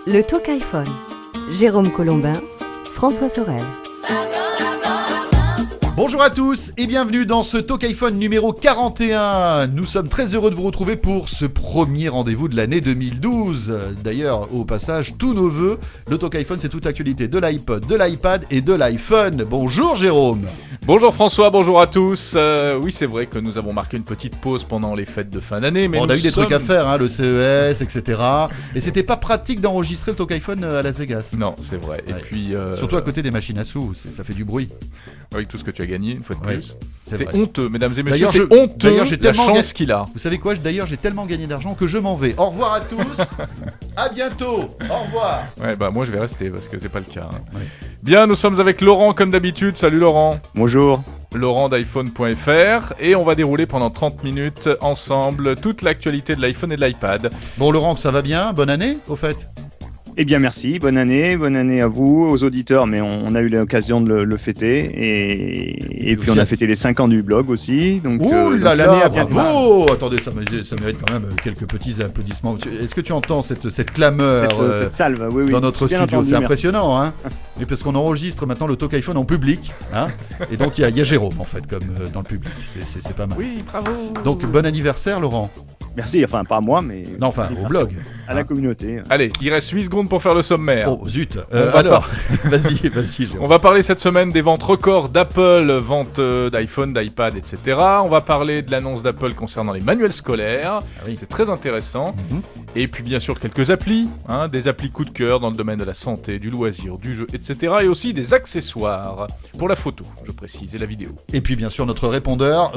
Le Talk iPhone. Jérôme Colombin, François Sorel. Bonjour à tous et bienvenue dans ce Talk iPhone numéro 41. Nous sommes très heureux de vous retrouver pour ce premier rendez-vous de l'année 2012. D'ailleurs, au passage, tous nos vœux. Le Talk iPhone, c'est toute l'actualité de l'iPod, de l'iPad et de l'iPhone. Bonjour Jérôme. Bonjour François, bonjour à tous. Oui, c'est vrai que nous avons marqué une petite pause pendant les fêtes de fin d'année. Mais on a eu des trucs à faire, hein, le CES, etc. Et c'était pas pratique d'enregistrer le Talk iPhone à Las Vegas. Non, c'est vrai. Ouais. Et puis, surtout à côté des machines à sous, ça fait du bruit. Avec tout ce que tu as gagné, une fois de Ouais, plus. c'est C'est honteux, mesdames et messieurs, D'ailleurs, c'est honteux d'ailleurs, j'ai la tellement chance qu'il a. Vous savez quoi, d'ailleurs j'ai tellement gagné d'argent que je m'en vais. Au revoir à tous. À bientôt. Au revoir. Ouais, bah moi je vais rester parce que c'est pas le cas. Hein. Ouais. Bien, nous sommes avec Laurent comme d'habitude. Salut Laurent. Bonjour. Laurent d'iPhone.fr et on va dérouler pendant 30 minutes ensemble toute l'actualité de l'iPhone et de l'iPad. Bon Laurent, ça va bien? Bonne année au fait? Eh bien merci, bonne année à vous, aux auditeurs, mais on a eu l'occasion de le fêter et puis on a fêté les 5 ans du blog aussi, donc ouh là l'année là, a bien bravo! Attendez, ça mérite quand même quelques petits applaudissements. Est-ce que tu entends cette clameur cette salve, oui, dans notre bien studio? entendu, C'est merci. impressionnant, hein? Oui, parce qu'on enregistre maintenant le Talk iPhone en public, hein? Et donc il y a Jérôme en fait, comme dans le public. C'est pas mal. Oui, bravo. Donc bon anniversaire Laurent. Merci, enfin pas à moi, mais Non, enfin au blog. à la communauté. Allez, il reste 8 secondes pour faire le sommaire. Oh zut. On va Alors, vas-y Jérôme. On va parler cette semaine des ventes records d'Apple, ventes d'iPhone, d'iPad, etc. On va parler de l'annonce d'Apple concernant les manuels scolaires. Ah oui. C'est très intéressant. Mhm. Et puis bien sûr quelques applis, hein, des applis coup de cœur dans le domaine de la santé, du loisir, du jeu, etc. Et aussi des accessoires pour la photo, je précise, et la vidéo. Et puis bien sûr notre répondeur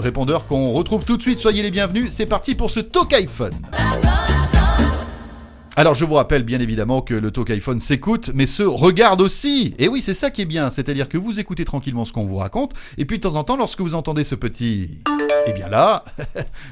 qu'on retrouve tout de suite. Soyez les bienvenus. C'est parti pour ce Talk iPhone. Alors je vous rappelle bien évidemment que le Talk iPhone s'écoute mais se regarde aussi. Et oui, c'est ça qui est bien, c'est-à-dire que vous écoutez tranquillement ce qu'on vous raconte et puis de temps en temps lorsque vous entendez ce petit... Eh bien là,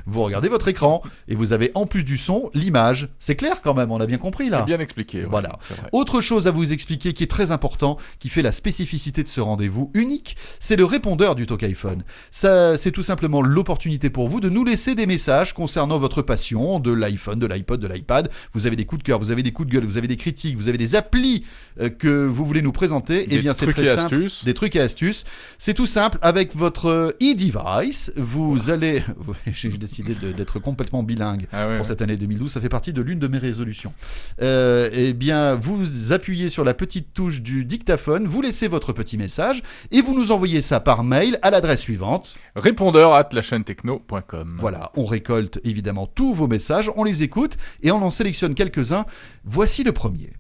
vous regardez votre écran et vous avez en plus du son, l'image. C'est clair quand même, on a bien compris là. C'est bien expliqué. Ouais, Voilà. c'est vrai. Autre chose à vous expliquer qui est très important, qui fait la spécificité de ce rendez-vous unique, c'est le répondeur du Talk iPhone. Ça, c'est tout simplement l'opportunité pour vous de nous laisser des messages concernant votre passion de l'iPhone, de l'iPod, de l'iPad. Vous avez des coups de cœur, vous avez des coups de gueule, vous avez des critiques, vous avez des applis que vous voulez nous présenter. Des Eh bien, c'est trucs très et simple. astuces. Des trucs et astuces. C'est tout simple. Avec votre e-device, vous allez... J'ai décidé d'être complètement bilingue Ah ouais, pour ouais. cette année 2012. Ça fait partie de l'une de mes résolutions. Eh bien, vous appuyez sur la petite touche du dictaphone, vous laissez votre petit message et vous nous envoyez ça par mail à l'adresse suivante. Répondeur@lachaînetechno.com. Voilà, on récolte évidemment tous vos messages, on les écoute et on en sélectionne quelques-uns. Voici le premier.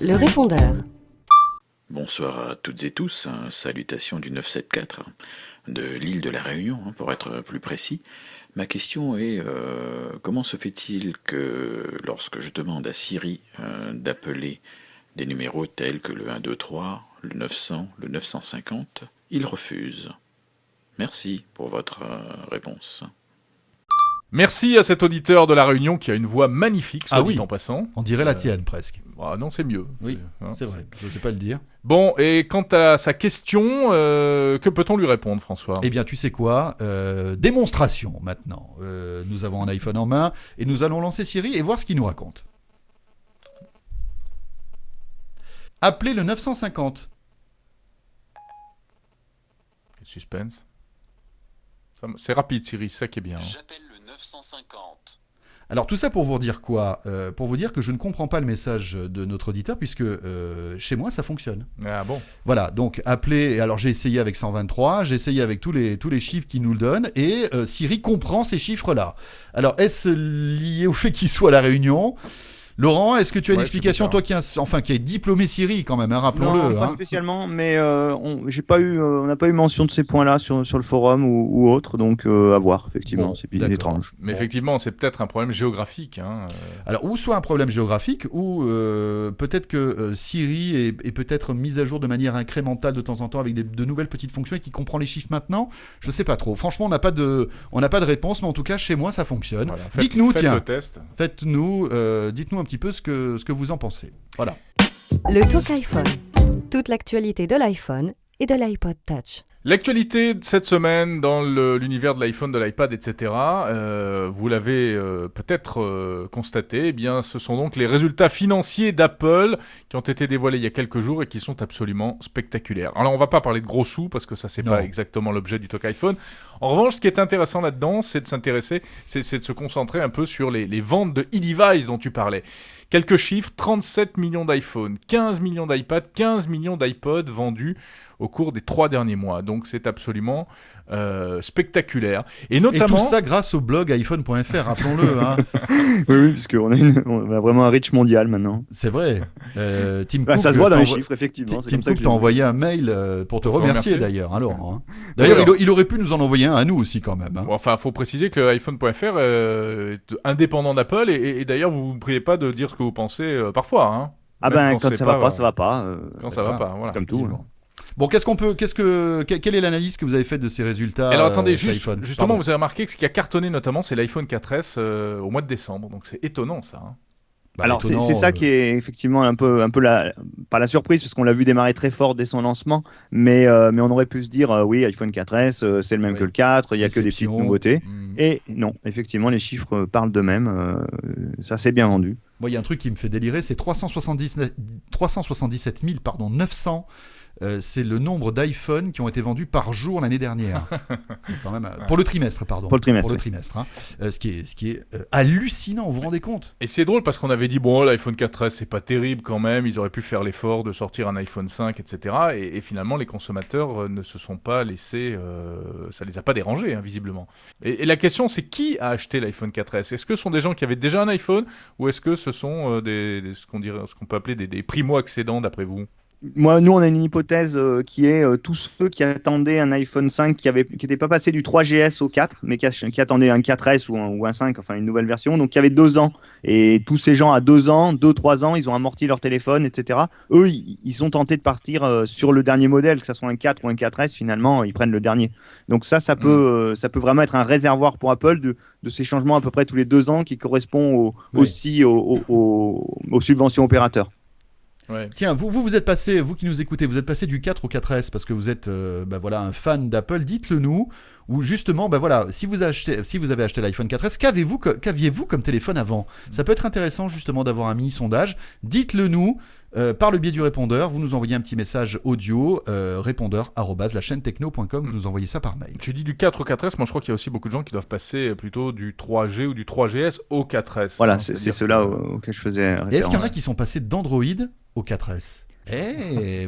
Le répondeur. Bonsoir à toutes et tous, salutations du 974 de l'île de la Réunion, pour être plus précis. Ma question est, comment se fait-il que lorsque je demande à Siri d'appeler des numéros tels que le 123, le 900, le 950, il refuse? Merci pour votre réponse. Merci à cet auditeur de La Réunion qui a une voix magnifique, soit Ah dit oui. en passant. On dirait la tienne presque. Ah non, c'est mieux. Oui, Hein, c'est vrai, je ne sais pas le dire. Bon, et quant à sa question, que peut-on lui répondre, François? Eh bien, tu sais quoi? Démonstration maintenant. Nous avons un iPhone en main et nous allons lancer Siri et voir ce qu'il nous raconte. Appelez le 950. Quel suspense. C'est rapide, Siri, c'est ça qui est bien. Hein. J'appelle le 950. Alors tout ça pour vous dire quoi? Pour vous dire que je ne comprends pas le message de notre auditeur puisque chez moi ça fonctionne. Ah bon? Voilà, donc appelez, alors j'ai essayé avec 123, j'ai essayé avec tous les chiffres qu'il nous le donne et Siri comprend ces chiffres-là. Alors est-ce lié au fait qu'il soit à La Réunion? Laurent, est-ce que tu as une Ouais, explication, c'est toi qui est diplômé Siri quand même, hein, Non, rappelons-le. pas hein. spécialement, mais on n'a pas eu mention de ces points-là sur le forum ou autre, donc à voir, effectivement, Bon, c'est bien d'accord. étrange. Mais Bon. effectivement, c'est peut-être un problème géographique. Hein. Alors, ou soit un problème géographique, ou peut-être que Siri est peut-être mise à jour de manière incrémentale de temps en temps avec de nouvelles petites fonctions et qui comprend les chiffres maintenant. Je sais pas trop. Franchement, on n'a pas de réponse, mais en tout cas, chez moi, ça fonctionne. Voilà. Dites-nous, faites tiens, le test. dites-nous un petit peu ce que vous en pensez. Voilà. Le Talk iPhone. Toute l'actualité de l'iPhone et de l'iPod Touch. L'actualité de cette semaine dans l'univers de l'iPhone, de l'iPad, etc., vous l'avez peut-être constaté, eh bien, ce sont donc les résultats financiers d'Apple qui ont été dévoilés il y a quelques jours et qui sont absolument spectaculaires. Alors, on va pas parler de gros sous parce que ça, c'est pas exactement l'objet du Talk iPhone. En revanche, ce qui est intéressant là-dedans, c'est de s'intéresser, c'est de se concentrer un peu sur les ventes de e-device dont tu parlais. Quelques chiffres, 37 millions d'iPhone, 15 millions d'iPad, 15 millions d'iPod vendus au cours des 3 derniers mois. Donc c'est absolument spectaculaire. Et notamment... Et tout ça grâce au blog iPhone.fr, rappelons-le. Hein. Oui, puisqu'on on a vraiment un reach mondial maintenant. C'est vrai. Tim Bah, Cook, ça se voit dans les chiffres, effectivement. Tim Cook t'a envoyé un mail pour te remercier d'ailleurs, hein, Laurent. Hein. D'ailleurs, il aurait pu nous en envoyer un à nous aussi quand même. Hein. Bon, enfin, il faut préciser que iPhone.fr est indépendant d'Apple et d'ailleurs, vous ne priez pas de dire ce que vous pensez parfois. Hein. Ah ben, quand ça va pas, ça va pas. Quand ça va pas, voilà. Comme tout. Bon, quelle est l'analyse que vous avez faite de ces résultats? Alors attendez, justement, Pardon. vous avez remarqué que ce qui a cartonné notamment, c'est l'iPhone 4S au mois de décembre. Donc c'est étonnant ça. Hein. Bah, alors c'est ça qui est effectivement un peu pas la surprise parce qu'on l'a vu démarrer très fort dès son lancement, mais on aurait pu se dire oui, iPhone 4S c'est le même que le 4, il y a que des petites nouveautés. Et non, effectivement les chiffres parlent d'eux-mêmes, ça s'est bien vendu. Moi, il y a un truc qui me fait délirer, c'est 377 900. C'est le nombre d'iPhone qui ont été vendus par jour l'année dernière. C'est quand même pour le trimestre, pardon. Pour le trimestre. Hein. Ce qui est hallucinant, vous vous rendez compte? Et c'est drôle parce qu'on avait dit bon, l'iPhone 4S c'est pas terrible quand même, ils auraient pu faire l'effort de sortir un iPhone 5, etc. Et finalement les consommateurs ne se sont pas laissés, ça les a pas dérangés hein, visiblement. Et la question c'est qui a acheté l'iPhone 4S? Est-ce que ce sont des gens qui avaient déjà un iPhone ou est-ce que ce sont ce qu'on peut appeler des primo-accédants d'après vous? Moi, nous, on a une hypothèse qui est tous ceux qui attendaient un iPhone 5 qui n'était pas passé du 3GS au 4, mais qui attendaient un 4S ou un 5, enfin une nouvelle version, donc qui avait 2 ans. Et tous ces gens à 2 ans, 2-3 ans, ils ont amorti leur téléphone, etc. Eux, ils sont tentés de partir sur le dernier modèle, que ce soit un 4 ou un 4S, finalement, ils prennent le dernier. Donc ça peut vraiment être un réservoir pour Apple de ces changements à peu près tous les 2 ans qui correspondent aussi aux subventions opérateurs. Ouais. Tiens, vous êtes passé, vous qui nous écoutez, vous êtes passé du 4 au 4S parce que vous êtes un fan d'Apple, dites-le nous, ou justement, si vous avez acheté l'iPhone 4S, qu'aviez-vous comme téléphone avant? Ça peut être intéressant justement d'avoir un mini-sondage, dites-le nous par le biais du répondeur, vous nous envoyez un petit message audio, répondeur@lachaînetechno.com, vous nous envoyez ça par mail. Tu dis du 4 au 4S, moi je crois qu'il y a aussi beaucoup de gens qui doivent passer plutôt du 3G ou du 3GS au 4S. Voilà, c'est ceux-là auxquels je faisais référence. Et est-ce qu'il y en a qui sont passés d'Android au 4S?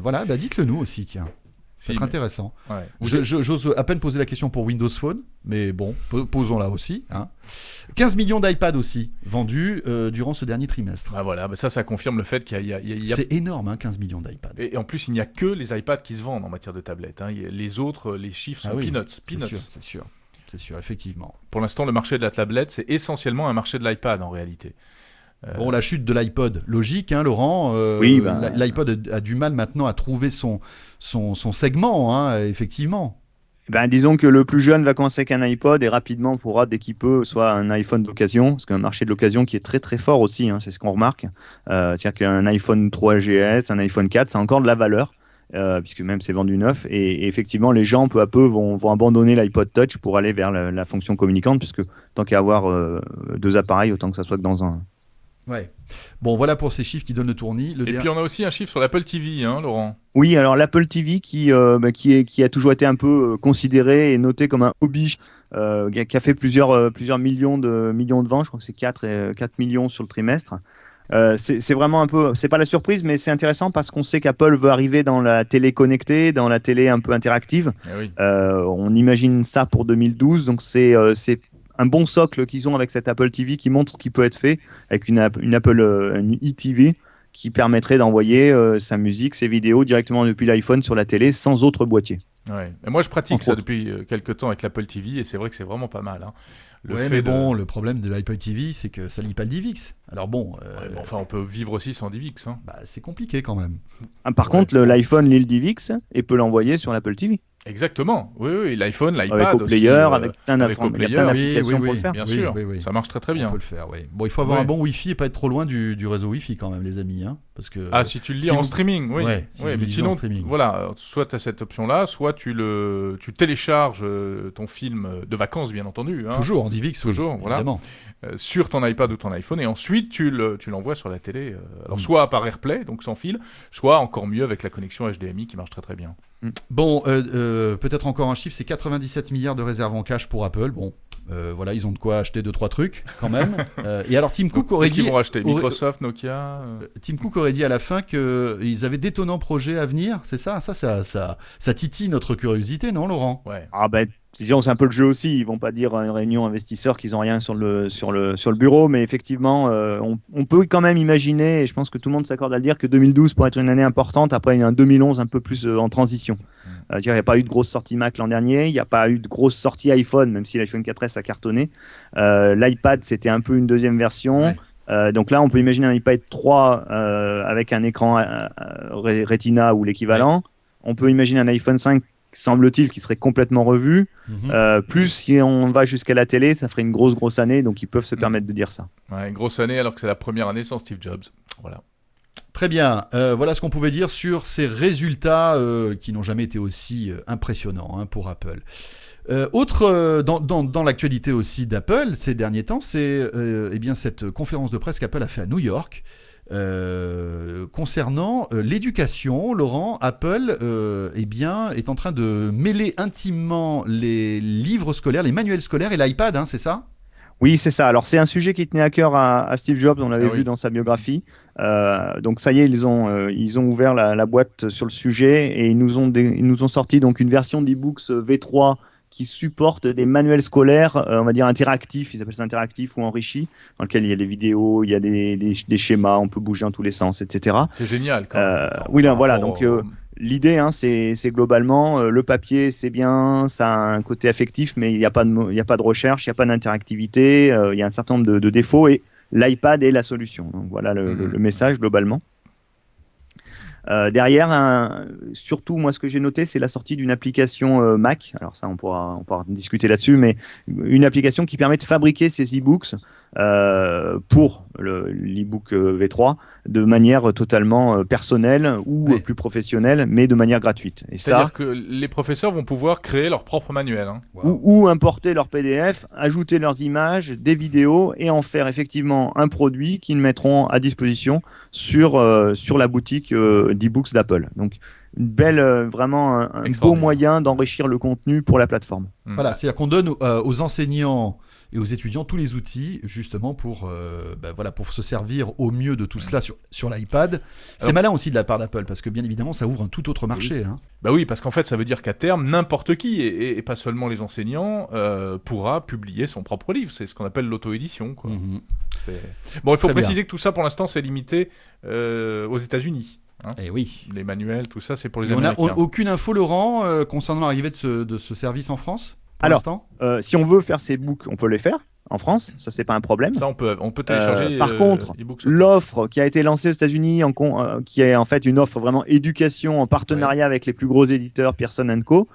Voilà, dites-le nous aussi, tiens. C'est intéressant. Ouais. J'ose à peine poser la question pour Windows Phone, mais bon, posons-la aussi. Hein. 15 millions d'iPad aussi vendus durant ce dernier trimestre. Ah voilà, ça confirme le fait qu'il y a... C'est énorme, hein, 15 millions d'iPad. Et en plus, il n'y a que les iPads qui se vendent en matière de tablettes. Hein. Les autres, les chiffres sont peanuts. C'est sûr, effectivement. Pour l'instant, le marché de la tablette, c'est essentiellement un marché de l'iPad en réalité. Bon, la chute de l'iPod, logique, hein, Laurent. L'iPod a du mal maintenant à trouver son segment, hein, effectivement. Disons que le plus jeune va commencer avec un iPod et rapidement pourra, dès qu'il peut, soit un iPhone d'occasion, parce qu'un marché de l'occasion qui est très très fort aussi, hein, c'est ce qu'on remarque. C'est-à-dire qu'un iPhone 3GS, un iPhone 4, ça a encore de la valeur, puisque même c'est vendu neuf. Et effectivement, les gens peu à peu vont abandonner l'iPod Touch pour aller vers la fonction communicante, puisque tant qu'à avoir 2 appareils, autant que ça soit que dans un. Ouais. Bon, voilà pour ces chiffres qui donnent le tournis. Et puis on a aussi un chiffre sur l'Apple TV, hein, Laurent. Oui, alors l'Apple TV qui a toujours été un peu considéré et noté comme un hobby, qui a fait plusieurs millions de ventes. Je crois que c'est 4 millions sur le trimestre. C'est vraiment un peu, c'est pas la surprise, mais c'est intéressant parce qu'on sait qu'Apple veut arriver dans la télé connectée, dans la télé un peu interactive. Oui. On imagine ça pour 2012, donc c'est un bon socle qu'ils ont avec cette Apple TV qui montre ce qui peut être fait avec une Apple une eTV qui permettrait d'envoyer sa musique, ses vidéos directement depuis l'iPhone sur la télé sans autre boîtier. Ouais. Et moi je pratique ça depuis quelques temps avec l'Apple TV et c'est vrai que c'est vraiment pas mal. Hein. Le problème de l'Apple TV, c'est que ça lit pas le DivX. Alors bon... enfin, on peut vivre aussi sans DivX. Hein. C'est compliqué quand même. Par contre, l'iPhone lit le DivX et peut l'envoyer sur l'Apple TV. Exactement. Oui, l'iPhone, l'iPad avec aussi. Player, avec plein d'applications pour le faire. Bien sûr, ça marche très très bien. On peut le faire, oui. Bon, il faut avoir un bon Wi-Fi et pas être trop loin du réseau Wi-Fi quand même, les amis. Hein. Parce que, Si tu le lis si en vous- streaming, oui. Ouais, si vous mais le lisez sinon, en streaming. voilà, soit tu as cette option-là, soit tu télécharges ton film de vacances, bien entendu. Hein, Toujours en DivX, Toujours, voilà. évidemment. Sur ton iPad ou ton iPhone, et ensuite tu l'envoies sur la télé. Alors Mm. soit par AirPlay, donc sans fil, soit encore mieux avec la connexion HDMI qui marche très très bien. Bon, peut-être encore un chiffre, c'est 97 milliards de réserves en cash pour Apple. Bon, voilà, ils ont de quoi acheter 2-3 trucs quand même. Et alors Tim Cook aurait Qu'est-ce qu'ils dit, vont racheter Microsoft, Nokia Tim Cook aurait dit à la fin qu'ils avaient d'étonnants projets à venir. C'est ça, ça titille notre curiosité, non, Laurent? Ouais. Ah ben, disons, c'est un peu le jeu aussi. Ils vont pas dire à une réunion investisseurs qu'ils ont rien sur le bureau, mais effectivement, on peut quand même imaginer, et je pense que tout le monde s'accorde à le dire, que 2012 pourrait être une année importante après un 2011 un peu plus en transition. Il n'y a pas eu de grosse sortie Mac l'an dernier, il n'y a pas eu de grosse sortie iPhone, même si l'iPhone 4S a cartonné. L'iPad, c'était un peu une deuxième version. Ouais. Donc là, on peut imaginer un iPad 3 avec un écran Retina ou l'équivalent. On peut imaginer un iPhone 5, semble-t-il, qui serait complètement revu. Plus si on va jusqu'à la télé, ça ferait une grosse année, donc ils peuvent se permettre de dire ça. Ouais, une grosse année alors que c'est la première année sans Steve Jobs. Voilà. Très bien, voilà ce qu'on pouvait dire sur ces résultats qui n'ont jamais été aussi impressionnants pour Apple. Autre dans l'actualité aussi d'Apple ces derniers temps, c'est bien cette conférence de presse qu'Apple a fait à New York concernant l'éducation. Laurent, Apple est en train de mêler intimement les livres scolaires, les manuels scolaires et l'iPad, c'est ça ? Oui, c'est ça. Alors, c'est un sujet qui tenait à cœur à Steve Jobs, on l'avait Ah oui. vu dans sa biographie. Donc, ça y est, ils ont ouvert la boîte sur le sujet et ils nous ont sorti donc une version d'e-books V3 qui supporte des manuels scolaires, on va dire interactifs, ils appellent ça interactifs ou enrichis, dans lequel il y a des vidéos, il y a des schémas, on peut bouger dans tous les sens, etc. C'est génial quand même. Oui, là, Par voilà. rapport Donc, l'idée, c'est globalement le papier, c'est bien, ça a un côté affectif, mais il n'y a pas de recherche, il n'y a pas d'interactivité, il y a un certain nombre de défauts et l'iPad est la solution. Donc voilà le message globalement. Derrière, surtout moi ce que j'ai noté, c'est la sortie d'une application Mac. Alors ça, on pourra discuter là-dessus, mais une application qui permet de fabriquer ces e-books pour l'e-book V3 de manière totalement personnelle ou plus professionnelle, mais de manière gratuite. Et C'est-à-dire ça, que les professeurs vont pouvoir créer leur propre manuel. Hein. ou importer leur PDF, ajouter leurs images, des vidéos et en faire effectivement un produit qu'ils mettront à disposition sur la boutique d'e-books d'Apple. Donc une belle, vraiment un beau Extraordinaire. moyen d'enrichir le contenu pour la plateforme. Voilà, c'est-à-dire qu'on donne aux enseignants et aux étudiants tous les outils justement pour se servir au mieux de tout cela sur l'iPad. C'est Alors, malin aussi de la part d'Apple parce que bien évidemment ça ouvre un tout autre marché. Bah oui, parce qu'en fait, ça veut dire qu'à terme, n'importe qui, et pas seulement les enseignants, pourra publier son propre livre. C'est ce qu'on appelle l'auto-édition, quoi. Bon, il faut Très préciser bien. que tout ça, pour l'instant, c'est limité aux États-Unis. Et oui. Les manuels, tout ça, c'est pour les Et on n'a Américains. aucune info, Laurent, concernant l'arrivée de ce service en France pour Alors, l'instant. Si on veut faire ces books, on peut les faire en France, ça c'est pas un problème. Ça, on peut télécharger. Par contre, e-books. l'offre qui a été lancée aux États-Unis, qui est en fait une offre vraiment éducation en partenariat avec les plus gros éditeurs, Pearson & Co.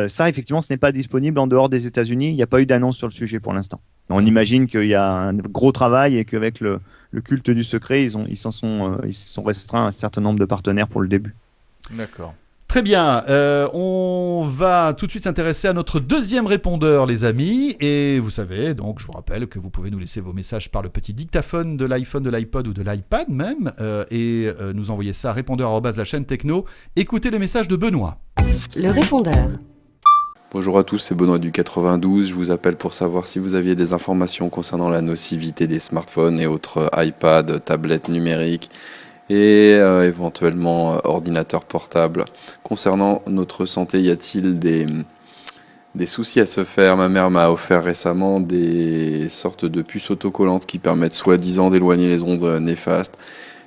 Ça, effectivement, ce n'est pas disponible en dehors des États-Unis. Il n'y a pas eu d'annonce sur le sujet pour l'instant. On imagine qu'il y a un gros travail et qu'avec le culte du secret, ils se sont restreints à un certain nombre de partenaires pour le début. D'accord. Très bien, on va tout de suite s'intéresser à notre deuxième répondeur, les amis. Et vous savez, donc je vous rappelle que vous pouvez nous laisser vos messages par le petit dictaphone de l'iPhone, de l'iPod ou de l'iPad même, et nous envoyer ça à répondeur@la-chaîne techno. Écoutez le message de Benoît. Le répondeur. Bonjour à tous, c'est Benoît du 92. Je vous appelle pour savoir si vous aviez des informations concernant la nocivité des smartphones et autres iPads, tablettes numériques et éventuellement ordinateurs portables. Concernant notre santé, y a-t-il des soucis à se faire? Ma mère m'a offert récemment des sortes de puces autocollantes qui permettent soi-disant d'éloigner les ondes néfastes.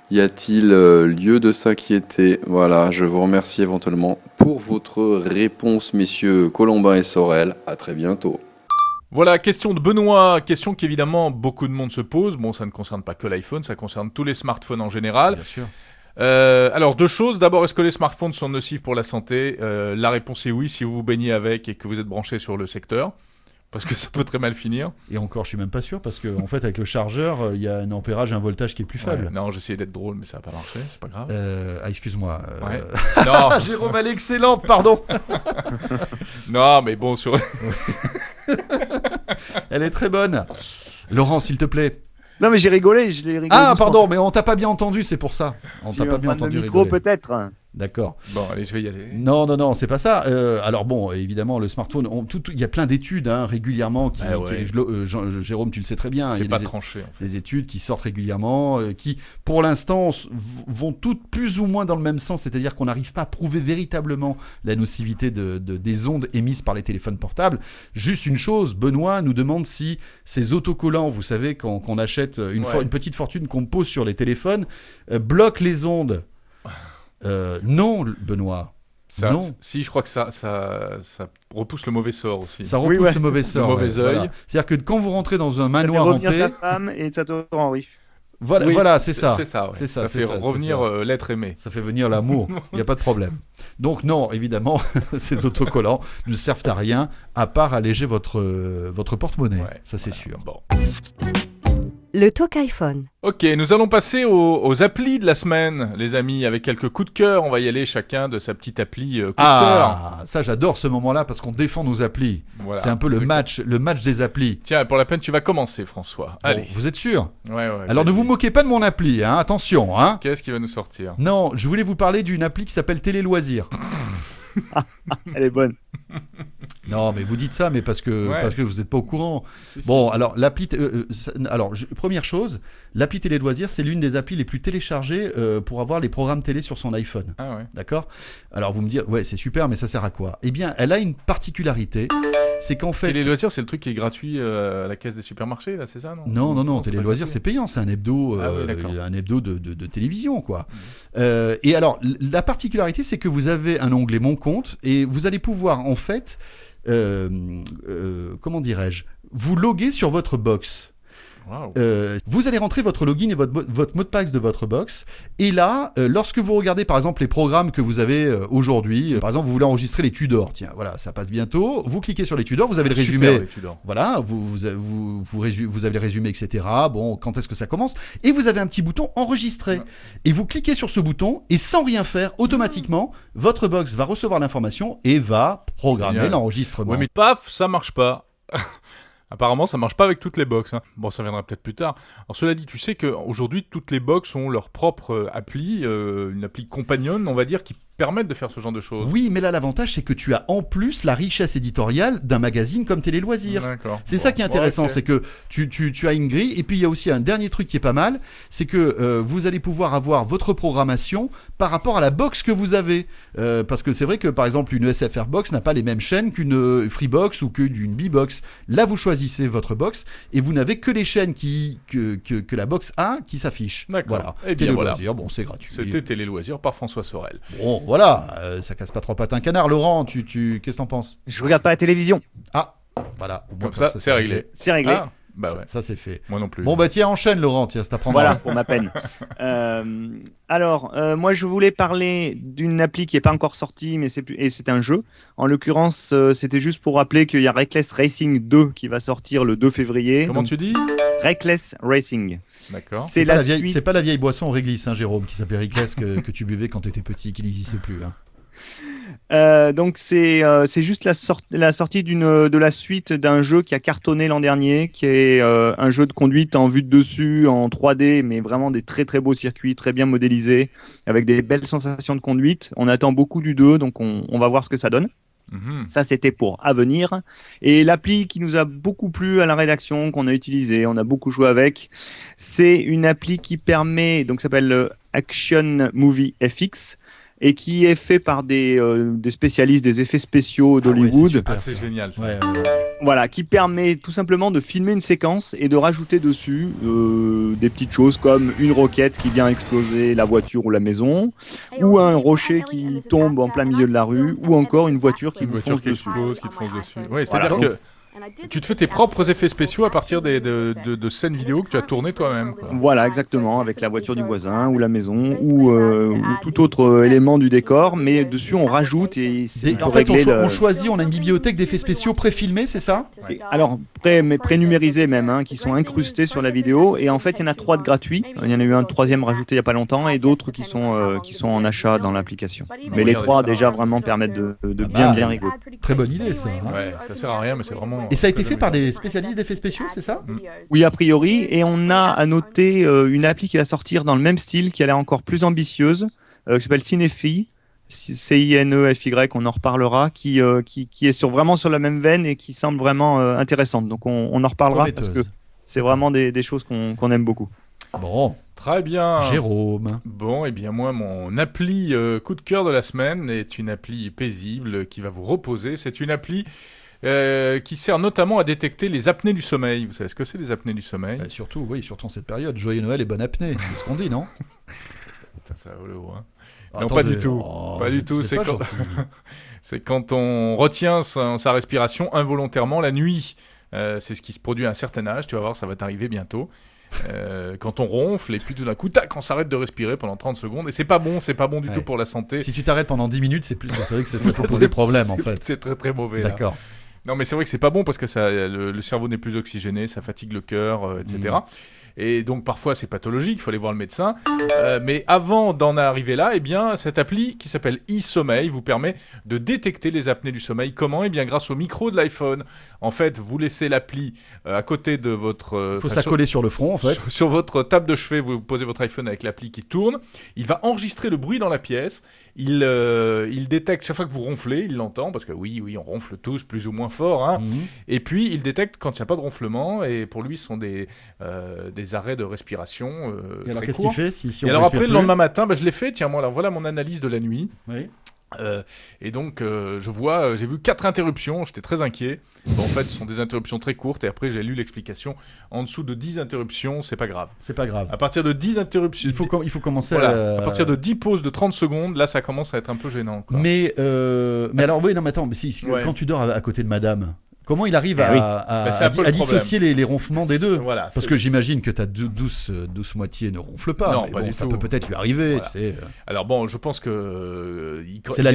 Y a-t-il lieu de s'inquiéter? Voilà, je vous remercie éventuellement pour votre réponse, messieurs Colombin et Sorel. À très bientôt. Voilà, question de Benoît, question qu'évidemment beaucoup de monde se pose. Bon, ça ne concerne pas que l'iPhone, ça concerne tous les smartphones en général. Bien sûr. Alors, deux choses. D'abord, est-ce que les smartphones sont nocifs pour la santé? La réponse est oui, si vous vous baignez avec et que vous êtes branché sur le secteur. parce que ça peut très mal finir. Et encore, je suis même pas sûr, parce qu'en fait, avec le chargeur, il y a un ampérage, un voltage qui est plus faible. Ouais, non, j'essayais d'être drôle, mais ça n'a pas marché, c'est pas grave. Excuse-moi. Ouais. Non. Jérôme, elle est excellente, pardon. Non, mais bon, sur... Elle est très bonne. Laurent, s'il te plaît. Non, mais j'ai rigolé, je l'ai rigolé. Ah, doucement. pardon, mais on t'a pas bien entendu, c'est pour ça. On J'ai t'a eu pas un bien problème entendu de micro, rigoler. peut-être. D'accord. Bon, allez, je vais y aller. Non, c'est pas ça. Alors bon, évidemment, le smartphone, il y a plein d'études régulièrement. Jérôme, tu le sais très bien. Il y C'est a pas des, tranché, en fait. des études qui sortent régulièrement, qui, pour l'instant, vont toutes plus ou moins dans le même sens. C'est-à-dire qu'on n'arrive pas à prouver véritablement la nocivité des ondes émises par les téléphones portables. Juste une chose, Benoît nous demande si ces autocollants, vous savez, qu'on achète une petite fortune qu'on pose sur les téléphones, bloquent les ondes. Non, Benoît. Non. Si, je crois que ça repousse le mauvais sort aussi. Ça repousse le mauvais sort. Le mauvais œil. Voilà. C'est-à-dire que quand vous rentrez dans un Ça fait manoir revenir hanté, ta femme et ça te rend riche. voilà, c'est ça. C'est ça, ouais. C'est ça, Ça c'est fait ça, revenir c'est ça. l'être aimé. Ça fait venir l'amour, il n'y a pas de problème. Donc non, évidemment, ces autocollants ne servent à rien, à part alléger votre porte-monnaie, Ouais, ça c'est voilà. sûr. Bon. Le talk iPhone. Ok, nous allons passer aux applis de la semaine, les amis, avec quelques coups de cœur. On va y aller chacun de sa petite appli coup de cœur. Ah, ça j'adore ce moment-là parce qu'on défend nos applis. Voilà. C'est un peu le match des applis. Tiens, pour la peine, tu vas commencer, François. Bon, Allez. vous êtes sûr? Ouais. Alors ne vas-y. vous moquez pas de mon appli, attention. Qu'est-ce qui va nous sortir? Non, je voulais vous parler d'une appli qui s'appelle Télé Loisirs. Elle est bonne. Non, mais vous dites ça, mais parce que vous n'êtes pas au courant. Si, Bon, si. alors l'appli. Première chose, l'appli Télé Loisirs, c'est l'une des applis les plus téléchargées pour avoir les programmes télé sur son iPhone. Ah ouais. D'accord? Alors vous me direz, ouais, c'est super, mais ça sert à quoi? Eh bien, elle a une particularité, c'est qu'en fait. Télé Loisirs, c'est le truc qui est gratuit à la caisse des supermarchés, là, c'est ça, non? Non, c'est Télé pas Loisirs, gratuit. c'est payant, c'est un hebdo, Ah oui, d'accord. un hebdo de télévision, quoi. Et alors, la particularité, c'est que vous avez un onglet Mon compte et vous allez pouvoir, en fait, comment dirais-je, vous loguer sur votre box. Waouh. Vous allez rentrer votre login et votre mot de passe de votre box. Et là, lorsque vous regardez par exemple les programmes que vous avez aujourd'hui, par exemple vous voulez enregistrer les Tudors, tiens, voilà, ça passe bientôt. Vous cliquez sur les Tudors, vous avez le Super, résumé. les Tudors. Voilà, vous avez le résumé, etc. Bon, quand est-ce que ça commence? Et vous avez un petit bouton enregistrer. Ouais. Et vous cliquez sur ce bouton et sans rien faire, automatiquement, votre box va recevoir l'information et va programmer Génial. l'enregistrement. Ouais, mais paf, ça marche pas. Apparemment, ça marche pas avec toutes les box. Bon, ça viendra peut-être plus tard. Alors, cela dit, tu sais qu'aujourd'hui, toutes les box ont leur propre appli, une appli compagnon, on va dire, qui permettent de faire ce genre de choses. Oui, mais là, l'avantage, c'est que tu as en plus la richesse éditoriale d'un magazine comme Télé Loisirs. D'accord. C'est Bon. ça qui est intéressant, Ouais, ok. c'est que tu as une grille, et puis il y a aussi un dernier truc qui est pas mal, c'est que vous allez pouvoir avoir votre programmation par rapport à la box que vous avez. Parce que c'est vrai que, par exemple, une SFR box n'a pas les mêmes chaînes qu'une Freebox ou qu'une B-box. Là, vous choisissez votre box, et vous n'avez que les chaînes que la box a qui s'affichent. D'accord. Voilà. Eh bien, Télé voilà. Loisirs, bon, c'est gratuit. C'était Télé Loisirs par François Sorel. Bon, voilà, ça casse pas trois pattes un canard. Laurent, qu'est-ce que t'en penses? Je regarde pas la télévision. Ah, voilà. Au moins, Comme ça, c'est réglé. C'est réglé. Ah, bah ouais. Ça c'est fait. Moi non plus. Bon, bah tiens, enchaîne, Laurent, tiens, ça t'apprendra. Voilà, pour ma peine. Moi, je voulais parler d'une appli qui n'est pas encore sortie, mais c'est un jeu. En l'occurrence, c'était juste pour rappeler qu'il y a Reckless Racing 2 qui va sortir le 2 février. Comment Donc, tu dis? Reckless Racing. D'accord. C'est pas, suite. c'est pas la vieille boisson Réglisse, Jérôme, qui s'appelait Rickless que tu buvais quand t'étais petit, qui n'existe plus. Donc c'est juste la sortie de la suite d'un jeu qui a cartonné l'an dernier, qui est un jeu de conduite en vue de dessus, en 3D, mais vraiment des très très beaux circuits, très bien modélisés, avec des belles sensations de conduite. On attend beaucoup du 2, donc on va voir ce que ça donne. Mhm. Ça, c'était pour Avenir. Et l'appli qui nous a beaucoup plu à la rédaction, qu'on a utilisé, on a beaucoup joué avec, c'est une appli qui permet, donc ça s'appelle Action Movie FX, et qui est fait par des spécialistes des effets spéciaux d'Hollywood. Ah, c'est génial ça. Ouais, Voilà, qui permet tout simplement de filmer une séquence et de rajouter dessus des petites choses comme une roquette qui vient exploser la voiture ou la maison, ou un rocher qui tombe en plein milieu de la rue, ou encore une voiture qui Une vous voiture fonce qui dessus. explose, qui te fonce dessus. Ouais, c'est-à-dire Voilà. que Tu te fais tes propres effets spéciaux à partir de scènes vidéo que tu as tournées toi-même, quoi. Voilà, exactement, avec la voiture du voisin ou la maison ou tout autre élément du décor, mais dessus on rajoute et il En faut fait, régler on choisit, on a une bibliothèque d'effets spéciaux préfilmés, c'est ça? Alors, pré-numérisés même, hein, qui sont incrustés sur la vidéo. Et en fait, il y en a 3 de gratuits. Il y en a eu un troisième rajouté il n'y a pas longtemps et d'autres qui sont en achat dans l'application. Mais les 3 déjà vraiment permettent de bien rigoler. Très bonne idée, ça. Hein. Ouais, ça sert à rien, mais c'est vraiment... Et ça a été fait par des spécialistes d'effets spéciaux, c'est ça? Oui, a priori. Et on a à noter une appli qui va sortir dans le même style, qui a l'air encore plus ambitieuse, qui s'appelle Cinefy. CINEFY, on en reparlera, qui est vraiment sur la même veine et qui semble vraiment intéressante. Donc on en reparlera parce que c'est vraiment des choses qu'on aime beaucoup. Bon, Très bien. Jérôme. Bon, et bien moi, mon appli coup de cœur de la semaine est une appli paisible qui va vous reposer. C'est une appli qui sert notamment à détecter les apnées du sommeil. Vous savez ce que c'est, les apnées du sommeil? Surtout en cette période. Joyeux Noël et bonne apnée, c'est ce qu'on dit, non? Putain, ça vaut le haut, hein. Attendez, Non, pas du tout. Pas du tout. C'est pas C'est quand on retient sa respiration involontairement la nuit. C'est ce qui se produit à un certain âge. Tu vas voir, ça va t'arriver bientôt. Quand on ronfle et puis tout d'un coup, tac, on s'arrête de respirer pendant 30 secondes et c'est pas bon du tout pour la santé. Si tu t'arrêtes pendant 10 minutes, c'est vrai que ça peut poser problème en fait. C'est très très mauvais. D'accord. Là. Non, mais c'est vrai que c'est pas bon parce que le cerveau n'est plus oxygéné, ça fatigue le cœur, etc. Et donc parfois c'est pathologique, il faut aller voir le médecin. Mais avant d'en arriver là, eh bien, cette appli qui s'appelle e-sommeil vous permet de détecter les apnées du sommeil. Comment? Eh bien, grâce au micro de l'iPhone. En fait, vous laissez l'appli à côté de votre... Il faut se la coller sur le front en fait. Sur votre table de chevet, vous posez votre iPhone avec l'appli qui tourne. Il va enregistrer le bruit dans la pièce. Il détecte chaque fois que vous ronflez, il l'entend, parce que oui, on ronfle tous plus ou moins fort. Hein. Et puis, il détecte quand il n'y a pas de ronflement. Et pour lui, ce sont des arrêts de respiration et alors, très qu'est-ce courts. qu'il fait si et alors après, le lendemain matin, je l'ai fait. Tiens, moi, alors voilà mon analyse de la nuit. Oui. Et donc, j'ai vu 4 interruptions, j'étais très inquiet. Bon, en fait, ce sont des interruptions très courtes, et après, j'ai lu l'explication. En dessous de 10 interruptions, c'est pas grave. C'est pas grave. À partir de 10 interruptions... Il faut commencer à partir de 10 pauses de 30 secondes, là, ça commence à être un peu gênant. Quoi. Mais alors, oui, non, mais attends, quand tu dors à côté de madame... Comment il arrive à dissocier les ronflements des deux? Voilà, parce que j'imagine que ta douce moitié ne ronfle pas. Non, mais pas bon, du ça tout. peut peut-être lui arriver. Voilà. Tu sais. Alors bon, je pense que... c'est la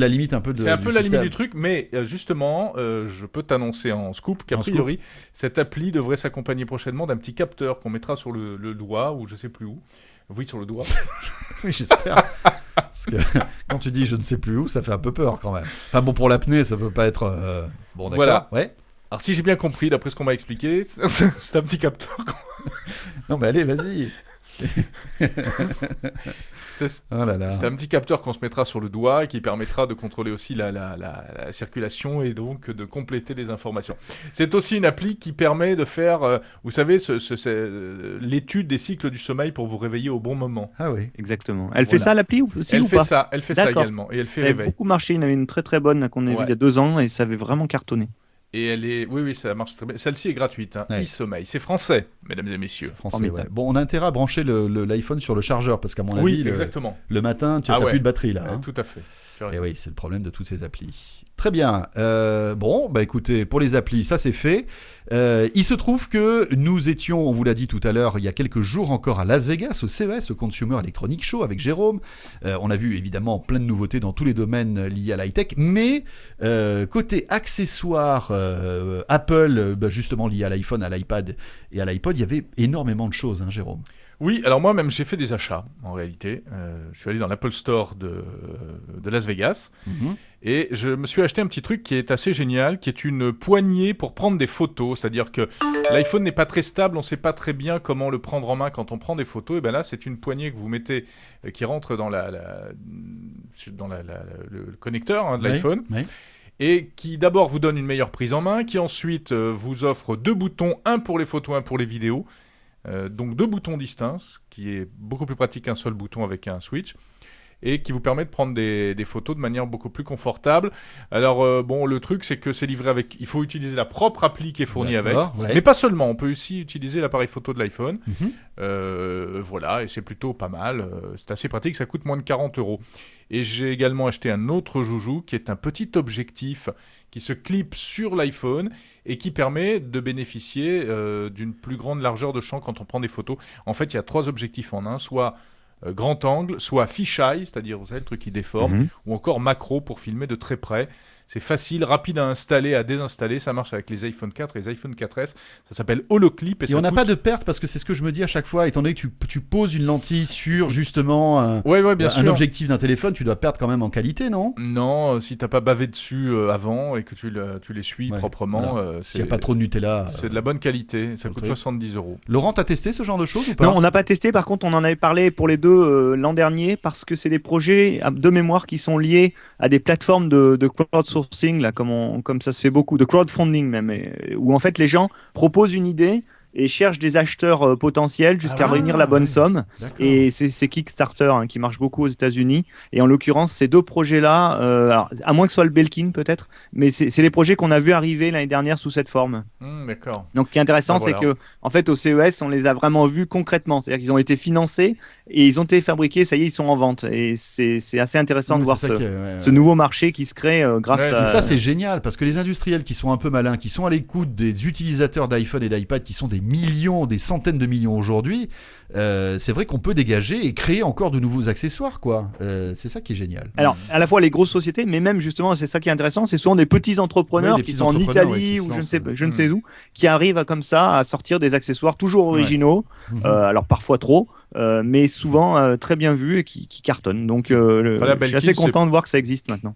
limite un peu de C'est un peu du la système. limite du truc, mais justement, je peux t'annoncer en scoop qu'a priori, cette appli devrait s'accompagner prochainement d'un petit capteur qu'on mettra sur le doigt, ou je sais plus où. Oui, sur le doigt. Oui, j'espère. Parce que quand tu dis je ne sais plus où, ça fait un peu peur quand même. Enfin bon, pour l'apnée, ça peut pas être... Bon, d'accord. Voilà. Ouais. Alors si j'ai bien compris, d'après ce qu'on m'a expliqué, c'est un petit capteur. Non mais allez, vas-y. C'est un petit capteur qu'on se mettra sur le doigt et qui permettra de contrôler aussi la circulation et donc de compléter les informations. C'est aussi une appli qui permet de faire, vous savez, l'étude des cycles du sommeil pour vous réveiller au bon moment. Ah oui. Exactement. Elle fait ça l'appli aussi Elle ou fait pas? ça, elle fait ça également et elle fait ça a réveil. beaucoup marché, il y en avait une très très bonne là, qu'on a vue il y a 2 ans et ça avait vraiment cartonné. Et elle est, oui, ça marche très bien. Celle-ci est gratuite, hein. Ouais. e-sommeil. C'est français, mesdames et messieurs. Français, ouais. Bon, on a intérêt à brancher l'iPhone sur le chargeur parce qu'à mon avis, exactement. le matin, tu n'as plus de batterie là. Hein. Tout à fait. Et oui, c'est le problème de toutes ces applis. Très bien. Bon, bah écoutez, pour les applis, ça c'est fait. Il se trouve que nous étions, on vous l'a dit tout à l'heure, il y a quelques jours encore à Las Vegas, au CES, au Consumer Electronics Show, avec Jérôme. On a vu évidemment plein de nouveautés dans tous les domaines liés à l'high-tech, mais côté accessoires Apple, justement liés à l'iPhone, à l'iPad et à l'iPod, il y avait énormément de choses, hein, Jérôme. Oui, alors moi-même j'ai fait des achats en réalité. Je suis allé dans l'Apple Store de Las Vegas et je me suis acheté un petit truc qui est assez génial, qui est une poignée pour prendre des photos. C'est-à-dire que l'iPhone n'est pas très stable, on ne sait pas très bien comment le prendre en main quand on prend des photos. Et bien là, c'est une poignée que vous mettez, qui rentre dans le connecteur de l'iPhone. Oui. Et qui d'abord vous donne une meilleure prise en main, qui ensuite vous offre 2 boutons, un pour les photos, un pour les vidéos. Donc 2 boutons distincts, ce qui est beaucoup plus pratique qu'un seul bouton avec un switch, et qui vous permet de prendre des photos de manière beaucoup plus confortable. Alors bon, le truc c'est que c'est livré avec, il faut utiliser la propre appli qui est fournie avec, mais pas seulement, on peut aussi utiliser l'appareil photo de l'iPhone. voilà, et c'est plutôt pas mal. C'est assez pratique, ça coûte moins de 40 €. Et j'ai également acheté un autre joujou qui est un petit objectif qui se clip sur l'iPhone et qui permet de bénéficier d'une plus grande largeur de champ quand on prend des photos. En fait, il y a 3 objectifs en un, soit grand angle, soit fisheye, c'est-à-dire vous savez le truc qui déforme, ou encore macro pour filmer de très près. C'est facile, rapide à installer, à désinstaller. Ça marche avec les iPhone 4 et les iPhone 4S. Ça s'appelle HoloClip. Et on n'a pas de perte parce que c'est ce que je me dis à chaque fois, étant donné que tu poses une lentille sur justement un objectif d'un téléphone, tu dois perdre quand même en qualité, non ? Non, si t'as pas bavé dessus avant et que tu l'essuies proprement, s'il n'y a pas trop de Nutella. C'est de la bonne qualité. Ça coûte 70 €. Laurent, t'as testé ce genre de choses ou pas ? Non, on n'a pas testé. Par contre, on en avait parlé pour les deux l'an dernier parce que c'est des projets de mémoire qui sont liés à des plateformes de crowdsourcing, là, comme ça se fait beaucoup, de crowdfunding même, où en fait les gens proposent une idée et cherchent des acheteurs potentiels jusqu'à réunir la bonne somme. Et c'est Kickstarter qui marche beaucoup aux États-Unis. Et en l'occurrence, ces deux projets-là, alors, à moins que ce soit le Belkin peut-être, mais c'est les projets qu'on a vu arriver l'année dernière sous cette forme. D'accord. Donc ce qui est intéressant, c'est que en fait au CES, on les a vraiment vus concrètement. C'est-à-dire qu'ils ont été financés et ils ont été fabriqués. Ça y est, ils sont en vente. Et c'est assez intéressant de voir ce nouveau marché qui se crée grâce à... Ça, c'est génial parce que les industriels qui sont un peu malins, qui sont à l'écoute des utilisateurs d'iPhone et d'iPad, qui sont des millions, des centaines de millions aujourd'hui, c'est vrai qu'on peut dégager et créer encore de nouveaux accessoires, quoi. C'est ça qui est génial. Alors, à la fois les grosses sociétés, mais même justement, c'est ça qui est intéressant, c'est souvent des petits entrepreneurs qui sont en Italie ou je ne sais où, qui arrivent comme ça à sortir des accessoires toujours originaux, alors parfois trop, mais souvent très bien vus et qui cartonnent. Donc, je suis assez content de voir que ça existe maintenant.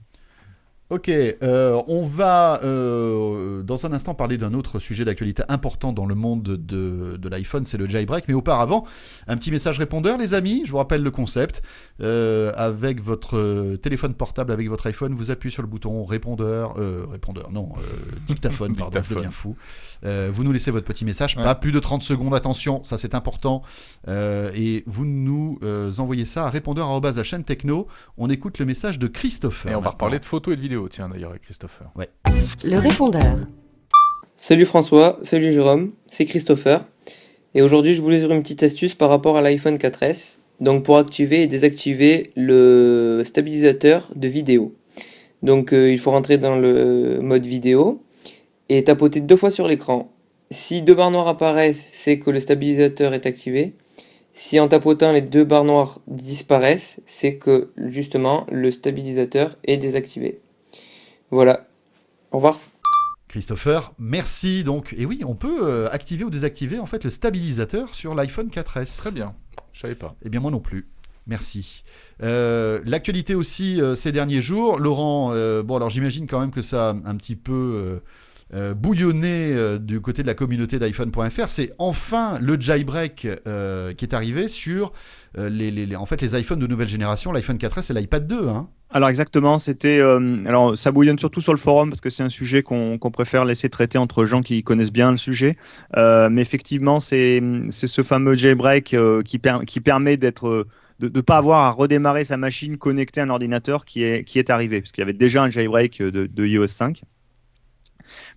Ok, on va dans un instant parler d'un autre sujet d'actualité important dans le monde de l'iPhone, c'est le jailbreak. Mais auparavant, un petit message répondeur, les amis. Je vous rappelle le concept. Avec votre téléphone portable, avec votre iPhone, vous appuyez sur le bouton dictaphone, pardon, je deviens fou. Vous nous laissez votre petit message, pas plus de 30 secondes, attention, ça c'est important. Et vous nous envoyez ça à répondeur@la-chaîne-techno. On écoute le message de Christopher. Et on va reparler de photos et de vidéos, tiens, d'ailleurs, avec Christopher. Ouais. Le répondeur. Salut François, salut Jérôme, c'est Christopher. Et aujourd'hui, je voulais faire une petite astuce par rapport à l'iPhone 4S. Donc pour activer et désactiver le stabilisateur de vidéo. Donc il faut rentrer dans le mode vidéo et tapoter 2 fois sur l'écran. Si 2 barres noires apparaissent, c'est que le stabilisateur est activé. Si en tapotant les 2 barres noires disparaissent, c'est que justement le stabilisateur est désactivé. Voilà. Au revoir. Christopher, merci. Donc, et oui, on peut activer ou désactiver en fait le stabilisateur sur l'iPhone 4S. Très bien. Je savais pas. Eh bien, moi non plus. Merci. L'actualité aussi ces derniers jours. Laurent, bon, alors j'imagine quand même que ça a un petit peu bouillonné du côté de la communauté d'iPhone.fr. C'est enfin le jailbreak qui est arrivé sur en fait, les iPhones de nouvelle génération, l'iPhone 4S et l'iPad 2. Hein. Alors exactement, c'était alors ça bouillonne surtout sur le forum parce que c'est un sujet qu'on préfère laisser traiter entre gens qui connaissent bien le sujet. Mais effectivement, c'est ce fameux jailbreak qui permet de ne pas avoir à redémarrer sa machine connectée à un ordinateur qui est arrivé, parce qu'il y avait déjà un jailbreak de iOS 5.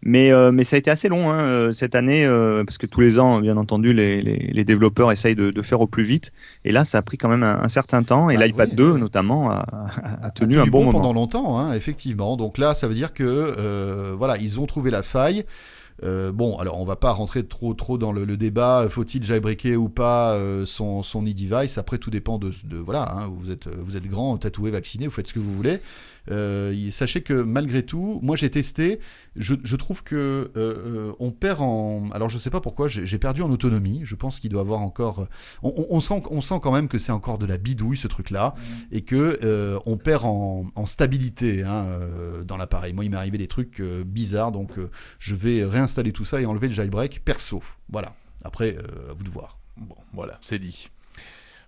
Mais ça a été assez long cette année, parce que tous les ans, bien entendu, les développeurs essayent de faire au plus vite. Et là, ça a pris quand même un certain temps. Et l'iPad 2, notamment, a tenu un bon moment. Pendant longtemps, hein, effectivement. Donc là, ça veut dire que voilà, ils ont trouvé la faille. Bon, alors on va pas rentrer trop dans le débat, faut-il jailbreaker ou pas son e-device. Après, tout dépend de voilà, hein, vous êtes grand, tatoué, vacciné, vous faites ce que vous voulez. Sachez que malgré tout, moi j'ai testé, je trouve que on perd alors je sais pas pourquoi, j'ai perdu en autonomie. Je pense qu'il doit avoir encore, on sent quand même que c'est encore de la bidouille ce truc-là, et que on perd en stabilité dans l'appareil. Moi, il m'est arrivé des trucs bizarres, donc je vais réinstaller tout ça et enlever le jailbreak perso. Voilà. Après, à vous de voir. Bon, voilà, c'est dit.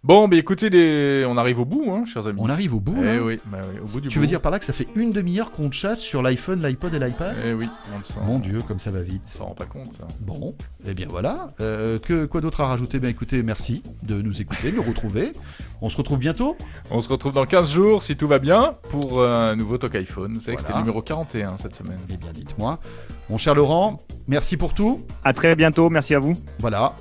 Bon, écoutez, on arrive au bout, hein, chers amis. On arrive au bout, là. Oui, au bout du bout. Tu veux dire par là que ça fait une demi-heure qu'on chatte sur l'iPhone, l'iPod et l'iPad ? Eh oui, on le sent. Mon Dieu, comme ça va vite. On s'en rend pas compte, ça. Bon, eh bien voilà. Quoi d'autre à rajouter ? Écoutez, merci de nous écouter, de nous retrouver. On se retrouve bientôt ? On se retrouve dans 15 jours, si tout va bien, pour un nouveau Talk iPhone. Vous savez que c'était le numéro 41 cette semaine. Eh bien, dites-moi. Mon cher Laurent, Merci pour tout. À très bientôt, merci à vous. Voilà,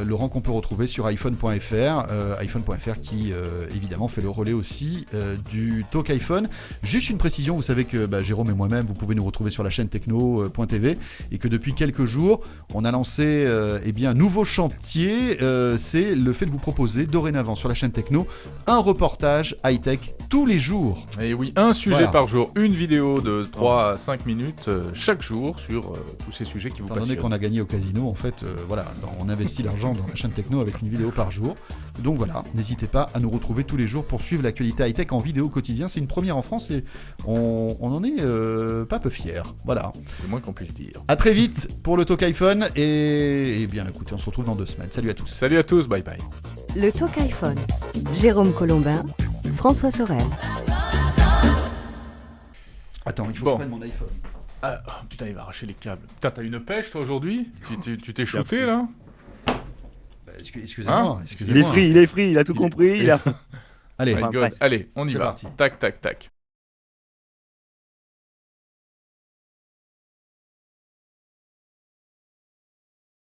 Laurent qu'on peut retrouver sur iPhone.fr, iPhone.fr qui évidemment fait le relais aussi du Talk iPhone. Juste une précision, vous savez que Jérôme et moi-même, vous pouvez nous retrouver sur la chaîne techno.tv et que depuis quelques jours, on a lancé un nouveau chantier, c'est le fait de vous proposer dorénavant sur la chaîne techno un reportage high-tech tous les jours. Et oui, un sujet par jour, une vidéo de 3 à 5 minutes chaque jour sur tous ces sujets qui vous Étant donné passionnent. qu'on a gagné au casino, en fait, on investit l'argent dans la chaîne techno avec une vidéo par jour. Donc voilà, n'hésitez pas à nous retrouver tous les jours pour suivre l'actualité high-tech en vidéo quotidien. C'est une première en France et on en est pas peu fiers. Voilà. C'est le moins qu'on puisse dire. À très vite pour le Talk iPhone et bien écoutez, on se retrouve dans 2 semaines. Salut à tous. Salut à tous, bye bye. Le Talk iPhone. Jérôme Colombin, François Sorel. Attends, il faut Bon. que je prenne mon iPhone. Ah, oh, putain, il va arracher les câbles. Putain, t'as une pêche toi aujourd'hui? Tu t'es shooté là? Excusez-moi. Hein Il est free, il a tout compris. Allez, My God. bref. Allez, on y C'est va. parti. Tac, tac, tac.